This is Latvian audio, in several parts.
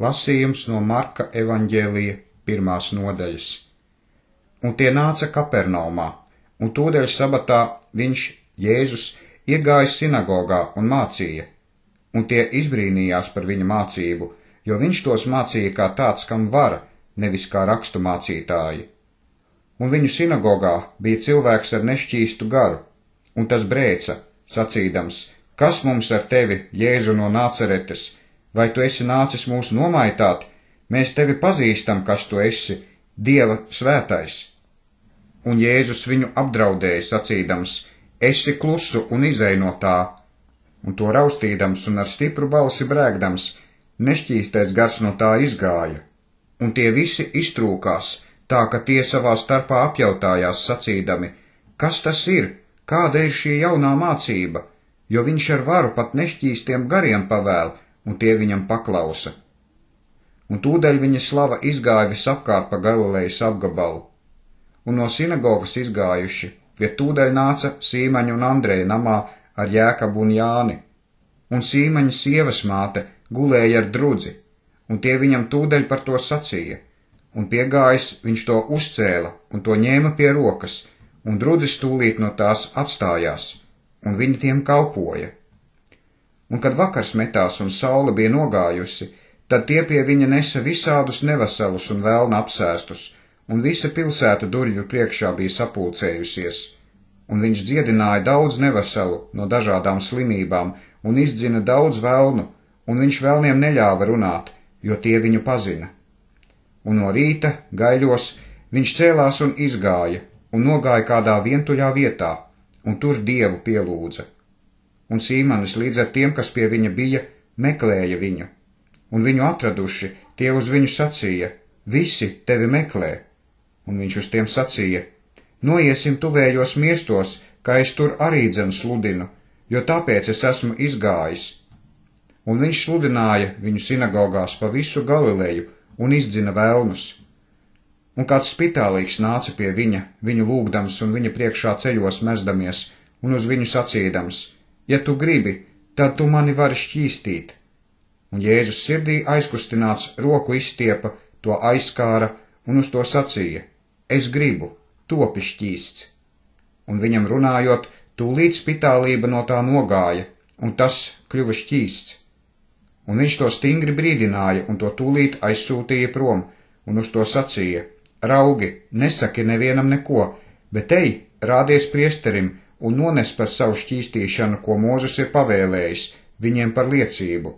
Lasījums no Marka evaņģēlija 1. nodaļas. Un tie nāca Kapernaumā, un tūdaļ sabatā viņš, Jēzus, iegāja sinagogā un mācīja, un tie izbrīnījās par viņa mācību, jo viņš tos mācīja kā tāds, kam vara, nevis kā rakstu mācītāji. Un viņu sinagogā bija cilvēks ar nešķīstu garu, un tas brēca, sacīdams, kas mums ar tevi, Jēzu no Nāceretes, vai tu esi nācis mūs nomaitāt? Mēs tevi pazīstam, kas tu esi, Dieva svētais. Un Jēzus viņu apdraudēja, sacīdams, esi klusu un izej no tā, un to raustīdams un ar stipru balsi brēgdams, nešķīstais gars no tā izgāja. Un tie visi iztrūkās, tā ka tie savā starpā apjautājās, sacīdami, kas tas ir, kāda ir šī jaunā mācība, jo viņš ar varu pat nešķīstiem gariem pavēl, un tie viņam paklausa. Un tūdaļ viņa slava izgāja visapkārt pa Galilejas apgabalu. Un no sinagogas izgājuši, pie tūdaļ nāca Sīmaņa un Andreja namā ar Jēkabu un Jāni. Un Sīmaņa sievas māte gulēja ar drudzi, un tie viņam tūdaļ par to sacīja. Un piegājis viņš to uzcēla un to ņēma pie rokas, un drudzis tūlīt no tās atstājās, un viņi tiem kalpoja. Un kad vakars metās un saule bija nogājusi, tad tie pie viņa nesa visādus neveselus un velna apsēstus, un visa pilsēta durvju priekšā bija sapulcējusies. Un viņš dziedināja daudz neveselu no dažādām slimībām un izdzina daudz velnu, un viņš velniem neļāva runāt, jo tie viņu pazina. Un no rīta, gaiļos, viņš cēlās un izgāja, un nogāja kādā vientuļā vietā, un tur Dievu pielūdza. Un Sīmanis līdz ar tiem, kas pie viņa bija, meklēja viņu, un viņu atraduši, tie uz viņu sacīja, visi tevi meklē, un viņš uz tiem sacīja, noiesim tuvējos miestos, kā es tur arī dzen sludinu, jo tāpēc es esmu izgājis. Un viņš sludināja viņu sinagogās pa visu Galileju un izdzina velnus. Un kāds spitālīgs nāca pie viņa, viņu lūgdams un viņa priekšā ceļos mezdamies, un uz viņu sacīdams, ja tu gribi, tad tu mani vari šķīstīt. Un Jēzus sirdī aizkustināts roku izstiepa, to aizskāra un uz to sacīja, es gribu, topi šķīsts. Un viņam runājot, tūlīt spitālība no tā nogāja, un tas kļuva šķīsts. Un viņš to stingri brīdināja un to tūlīt aizsūtīja prom, un uz to sacīja, raugi, nesaki nevienam neko, bet ej, rādies priesterim un nones par savu šķīstīšanu, ko Mūzes ir pavēlējis, viņiem par liecību.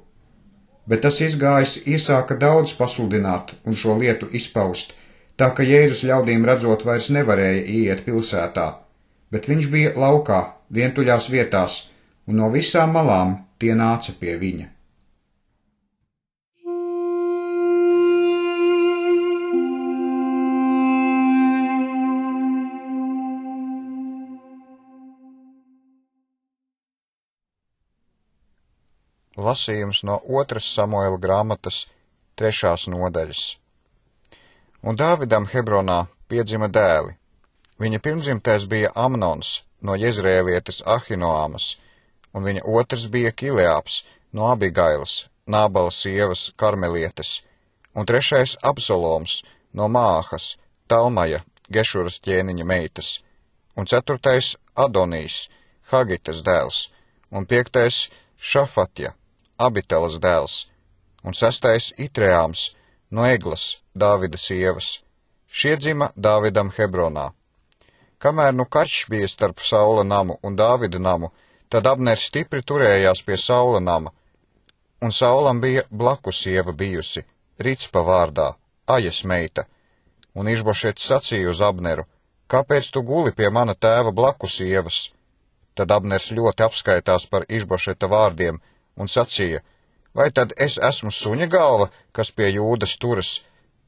Bet tas izgājis iesāka daudz pasludināt un šo lietu izpaust, tā ka Jēzus ļaudīm redzot vairs nevarēja ieiet pilsētā, bet viņš bija laukā, vientuļās vietās, un no visām malām tie nāca pie viņa. Lasījums no 2. Samuēla grāmatas 3. nodaļas. Un Dāvidam Hebronā piedzima dēli. Viņa pirmdzimtais bija Amnons no Jezrēlietes Ahinoāmas, un viņa otrs bija Kileāps no Abigailas, Nābala sievas Karmelietes, un trešais Absaloms no Māahas, Talmaja, Gešuras ķēniņa meitas, un ceturtais Adonijs, Hagitas dēls, un piektais Šafatja, Abitelas dēls, un sestais Itreāms no Eglas, Dāvida sievas. Šie dzima Dāvidam Hebronā. Kamēr nu karš bija starp Saula namu un Dāvida namu, tad Abners stipri turējās pie Saula nama, un Saulam bija blakus sieva bijusi, Ricpa vārdā, Ajas meita, un Išbošets sacīja uz Abneru, kāpēc tu guli pie mana tēva blakus sievas? Tad Abners ļoti apskaitās par Išbošeta vārdiem un sacīja, vai tad es esmu suņa galva, kas pie Jūdas turas?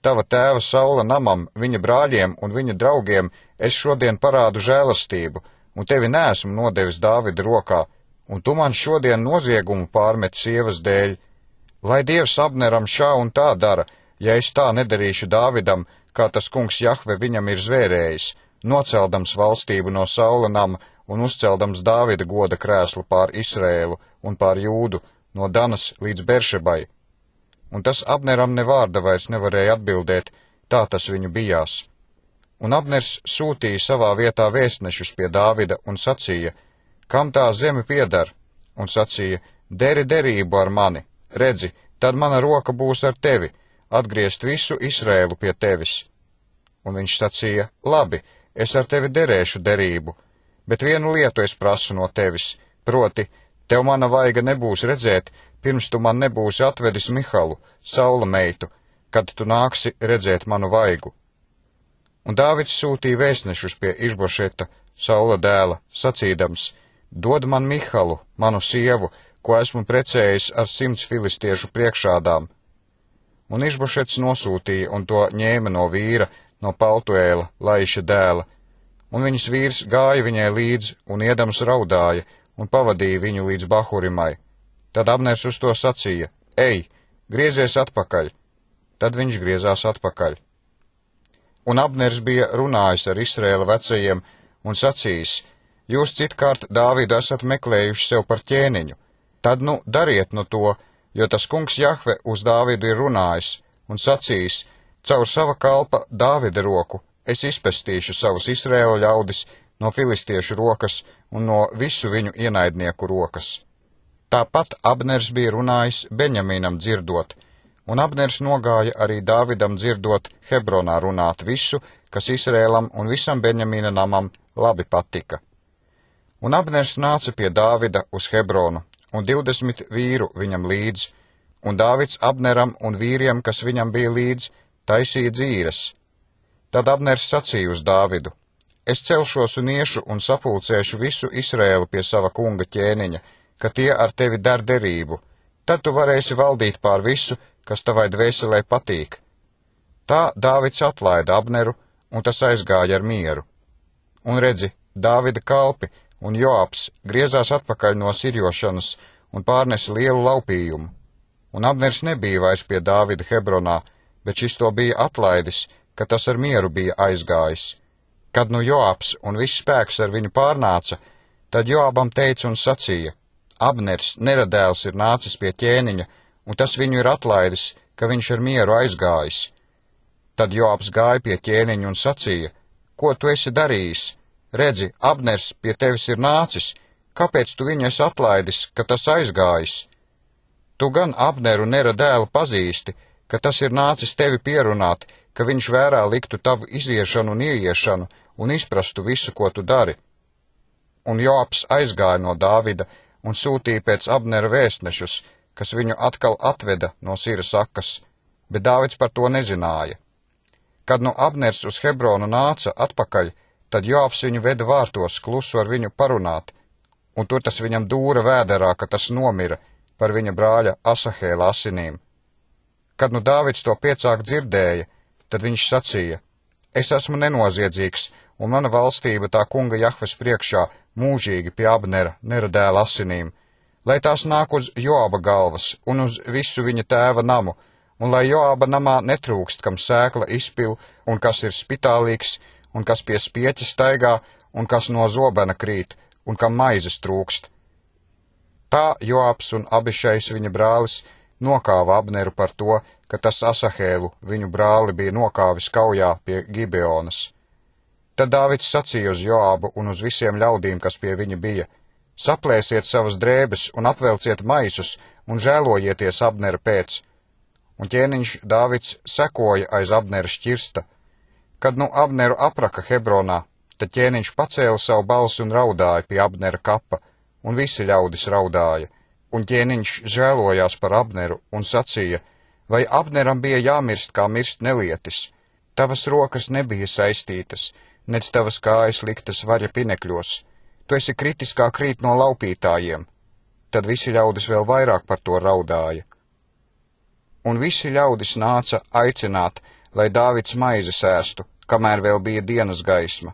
Tava tēva Saula namam, viņa brāļiem un viņa draugiem es šodien parādu žēlastību, un tevi neesmu nodevis Dāvida rokā, un tu man šodien noziegumu pārmet sievas dēļ. Lai Dievs Abneram šā un tā dara, ja es tā nedarīšu Dāvidam, kā tas kungs Jahve viņam ir zvērējis, noceldams valstību no Saula nama un uzceldams Dāvida goda krēslu pār Israēlu un pār Jūdu, no Danas līdz Beršebai. un tas Abneram ne vārda vairs nevarēja atbildēt, tā tas viņu bijās. Un Abners sūtīja savā vietā vēstnešus pie Dāvida un sacīja, kam tā zeme pieder, un sacīja, deri derību ar mani, redzi, tad mana roka būs ar tevi, atgriezt visu Izrēlu pie tevis. Un viņš sacīja, labi, es ar tevi derēšu derību, bet vienu lietu es prasu no tevis, proti, tev mana vaiga nebūs redzēt, pirms tu man nebūsi atvedis Mihalu, Saula meitu, kad tu nāksi redzēt manu vaigu. Un Dāvids sūtīja vēstnešus pie Išbošeta, Saula dēla, sacīdams, dod man Mihalu, manu sievu, ko esmu precējis ar 100 filistiešu priekšādām. Un Išbošets nosūtīja un to ņēma no vīra, no Paltuēla, Laiša dēla, un viņas vīrs gāja viņai līdz un iedams raudāja un pavadīja viņu līdz Bahurimai. Tad Abners uz to sacīja, ej, griezies atpakaļ. Tad viņš griezās atpakaļ. Un Abners bija runājis ar Izrēla vecajiem un sacījis, jūs citkārt Dāvidu esat meklējuši sev par ķēniņu, tad nu dariet no to, jo tas kungs Jahve uz Dāvidu ir runājis un sacījis, caur sava kalpa Dāvida roku es izpestīšu savus Izrēla ļaudis no filistiešu rokas un no visu viņu ienaidnieku rokas. Tāpat Abners bija runājis Beņamīnam dzirdot, un Abners nogāja arī Dāvidam dzirdot Hebronā runāt visu, kas Izrēlam un visam Beņamīna namam labi patika. Un Abners nāca pie Dāvida uz Hebronu, un 20 vīru viņam līdz, un Dāvids Abneram un vīriem, kas viņam bija līdz, taisīja dzīres. Tad Abners sacīja uz Dāvidu, es celšos un iešu un sapulcēšu visu Izrēlu pie sava kunga ķēniņa, ka tie ar tevi dar derību, tad tu varēsi valdīt pār visu, kas tavai dvēselē patīk. Tā Dāvids atlaida Abneru, un tas aizgāja ar mieru. Un redzi, Dāvida kalpi un Joabs griezās atpakaļ no sirjošanas un pārnesa lielu laupījumu. Un Abners nebija vairs pie Dāvida Hebronā, bet šis to bija atlaidis, ka tas ar mieru bija aizgājis. Kad nu Joabs un viss spēks ar viņu pārnāca, tad Joabam teica un sacīja, Abners, neradēls, ir nācis pie ķēniņa, un tas viņu ir atlaidis, ka viņš ar mieru aizgājis. Tad Joabs gāja pie ķēniņa un sacīja, ko tu esi darījis? Redzi, Abners pie tevis ir nācis, kāpēc tu viņu esi atlaidis, ka tas aizgājis? Tu gan Abneru neradēlu pazīsti, ka tas ir nācis tevi pierunāt, ka viņš vērā liktu tavu iziešanu un ieiešanu un izprastu visu, ko tu dari. Un Joabs aizgāja no Dāvida un sūtīja pēc Abnera vēstnešus, kas viņu atkal atveda no Sira sakas, bet Dāvids par to nezināja. Kad nu Abners uz Hebronu nāca atpakaļ, tad Joabs viņu veda vārtos klusu ar viņu parunāt, un tur tas viņam dūra vēderā, ka tas nomira par viņa brāļa Asahēla asinīm. Kad nu Dāvids to piecāk dzirdēja, tad viņš sacīja, es esmu nenoziedzīgs, un mana valstība tā kunga Jahves priekšā mūžīgi pie Abnera neradēla asinīm, lai tās nāk uz Joaba galvas un uz visu viņa tēva namu, un lai Joaba namā netrūkst, kam sēkla izpil, un kas ir spitālīgs, un kas pie spieķa staigā, un kas no zobena krīt, un kam maizes trūkst. Tā Joabs un Abišejs viņa brālis nokāva Abneru par to, ka tas Asahēlu, viņu brāli, bija nokāvis kaujā pie Gibeonas. Tad Dāvids sacīja uz Joabu un uz visiem ļaudīm, kas pie viņa bija, saplēsiet savas drēbes un apvelciet maisus un žēlojieties Abnera pēc. Un ķēniņš Dāvids sekoja aiz Abnera šķirsta. Kad nu Abneru apraka Hebronā, tad ķēniņš pacēla savu balsi un raudāja pie Abnera kapa, un visi ļaudis raudāja. Un ķēniņš žēlojās par Abneru un sacīja, vai Abneram bija jāmirst, kā mirst nelietis? Tavas rokas nebija saistītas, nec tavas kājas liktas vaļa pinekļos. Tu esi kritis kā krīt no laupītājiem. Tad visi ļaudis vēl vairāk par to raudāja. Un visi ļaudis nāca aicināt, lai Dāvids maizi sēstu, kamēr vēl bija dienas gaisma.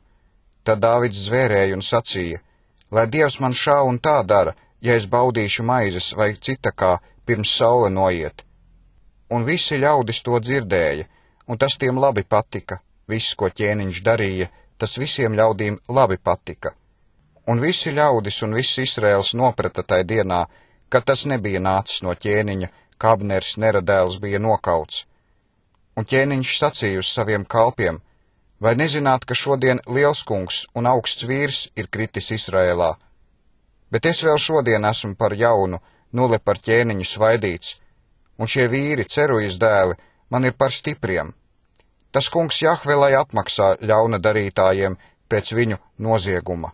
Tad Dāvids zvērēja un sacīja, lai Dievs man šā un tā dara, ja es baudīšu maizes vai cita kā pirms saule noiet. Un visi ļaudis to dzirdēja, un tas tiem labi patika. Viss, ko ķēniņš darīja, tas visiem ļaudīm labi patika. Un visi ļaudis un viss Izraels noprata tai dienā, ka tas nebija nācis no ķēniņa, ka Abners Nera dēls bija nokauts. Un ķēniņš sacīja uz saviem kalpiem: vai nezināt, ka šodien liels kungs un augsts vīrs ir kritis Izraēlā? Bet es vēl šodien esmu par jaunu, nule par ķēniņu svaidīts, un šie vīri, Cerujas dēli, man ir par stipriem. Tas kungs Jahve lai atmaksā ļauna darītājiem pēc viņu nozieguma.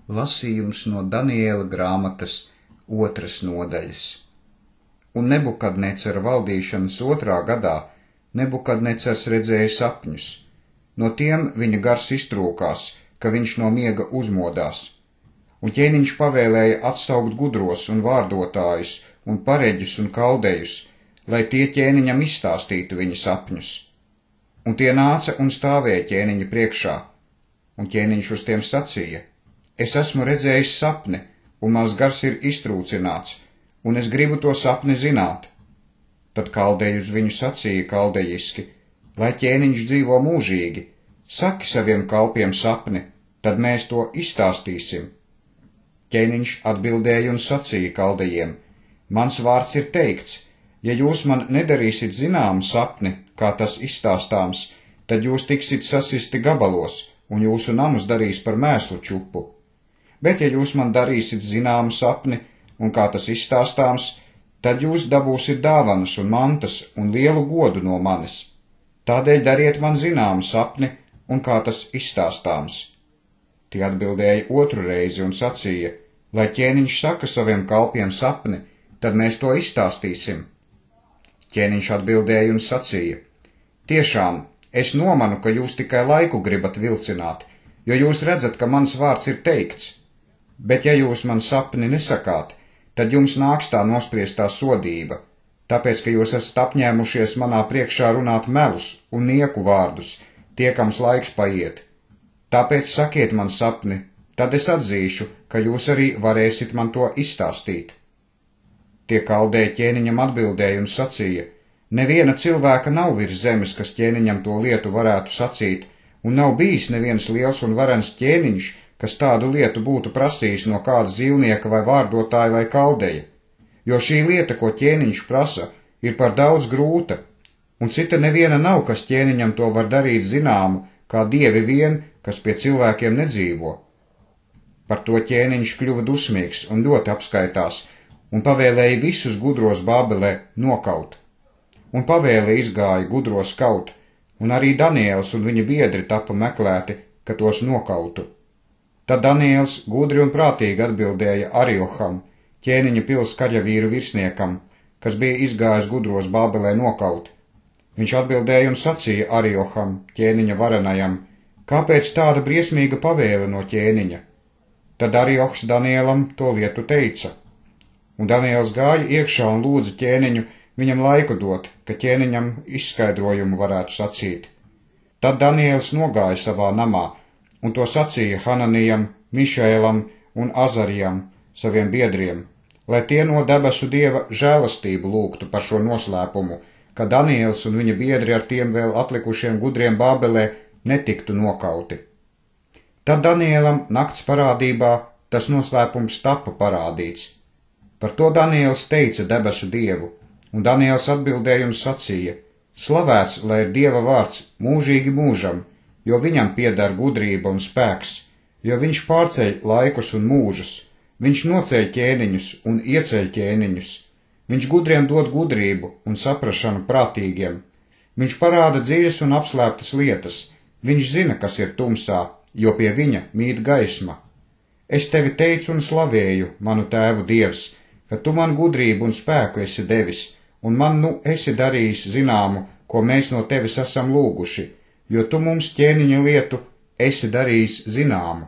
Lasījums no Daniēla grāmatas 2. nodaļas. Un Nebukadnecera valdīšanas 2. gadā Nebukadnecers redzēja sapņus. No tiem viņa gars iztrūkās, ka viņš no miega uzmodās. Un ķēniņš pavēlēja atsaukt gudros un vārdotājus un pareģus un kaldējus, lai tie ķēniņam izstāstītu viņa sapņus. Un tie nāca un stāvēja ķēniņa priekšā, un ķēniņš uz tiem sacīja: es esmu redzējis sapni, un mans gars ir iztrūcināts, un es gribu to sapni zināt. Tad kaldeji uz viņu sacīja kaldejiski: lai ķēniņš dzīvo mūžīgi, saki saviem kalpiem sapni, tad mēs to izstāstīsim. Ķēniņš atbildēja un sacīja kaldejiem: mans vārds ir teikts, ja jūs man nedarīsit zināmu sapni, kā tas izstāstāms, tad jūs tiksit sasisti gabalos, un jūsu namus darīs par mēslu čupu. Bet ja jūs man darīsit zināmu sapni, un kā tas izstāstāms, tad jūs dabūsiet dāvanas un mantas un lielu godu no manis. Tādēļ dariet man zināmu sapni, un kā tas izstāstāms. Tie atbildēja 2. reizi un sacīja: lai ķēniņš saka saviem kalpiem sapni, tad mēs to izstāstīsim. Ķēniņš atbildēja un sacīja: tiešām, es nomanu, ka jūs tikai laiku gribat vilcināt, jo jūs redzat, ka mans vārds ir teikts. Bet ja jūs man sapni nesakāt, tad jums nāks tā nospriestā sodība, tāpēc, ka jūs esat apņēmušies manā priekšā runāt melus un nieku vārdus, tiekams laiks paiet. Tāpēc sakiet man sapni, tad es atzīšu, ka jūs arī varēsit man to izstāstīt. Tie kaldēji ķēniņam atbildēja un sacīja: neviena cilvēka nav virs zemes, kas ķēniņam to lietu varētu sacīt, un nav bijis neviens liels un varens ķēniņš, kas tādu lietu būtu prasījis no kāda zīlnieka vai vārdotāja vai kaldeja, jo šī lieta, ko ķēniņš prasa, ir par daudz grūta, un cita neviena nav, kas ķēniņam to var darīt zināmu, kā dievi vien, kas pie cilvēkiem nedzīvo. Par to ķēniņš kļuva dusmīgs un ļoti apskaitās, un pavēlēja visus gudros Bābelē nokaut. Un pavēle izgāja gudros kaut, un arī Daniēls un viņa biedri tapa meklēti, ka tos nokautu. Tad Daniēls gudri un prātīgi atbildēja Arioham, ķēniņa pils kaļavīru virsniekam, kas bija izgājis gudros Bābelē nokaut. Viņš atbildēja un sacīja Arioham, ķēniņa varenajam: kāpēc tāda briesmīga pavēle no ķēniņa? Tad Ariohs Daniēlam to lietu teica. Un Daniēls gāja iekšā un lūdza ķēniņu viņam laiku dot, ka ķēniņam izskaidrojumu varētu sacīt. Tad Daniēls nogāja savā namā, un to sacīja Hananijam, Mišēlam un Azarijam, saviem biedriem, lai tie no debesu dieva žēlastību lūgtu par šo noslēpumu, ka Daniēls un viņa biedri ar tiem vēl atlikušiem gudriem Bābelē netiktu nokauti. Tad Daniēlam nakts parādībā tas noslēpums tapa parādīts. Par to Daniēls teica debesu dievu, un Daniēls atbildēja un sacīja: slavēts, lai ir dieva vārds mūžīgi mūžam, jo viņam pieder gudrība un spēks, jo viņš pārceļ laikus un mūžus, viņš noceļ ķēniņus un ieceļ ķēniņus, viņš gudriem dod gudrību un saprašanu prātīgiem, viņš parāda dziļas un apslēptas lietas, viņš zina, kas ir tumsā, jo pie viņa mīt gaisma. Es tevi teicu un slavēju, manu tēvu dievs, ka tu man gudrību un spēku esi devis, un man nu esi darījis zināmu, ko mēs no tevis esam lūguši, jo tu mums ķēniņa lietu esi darījis zināmu.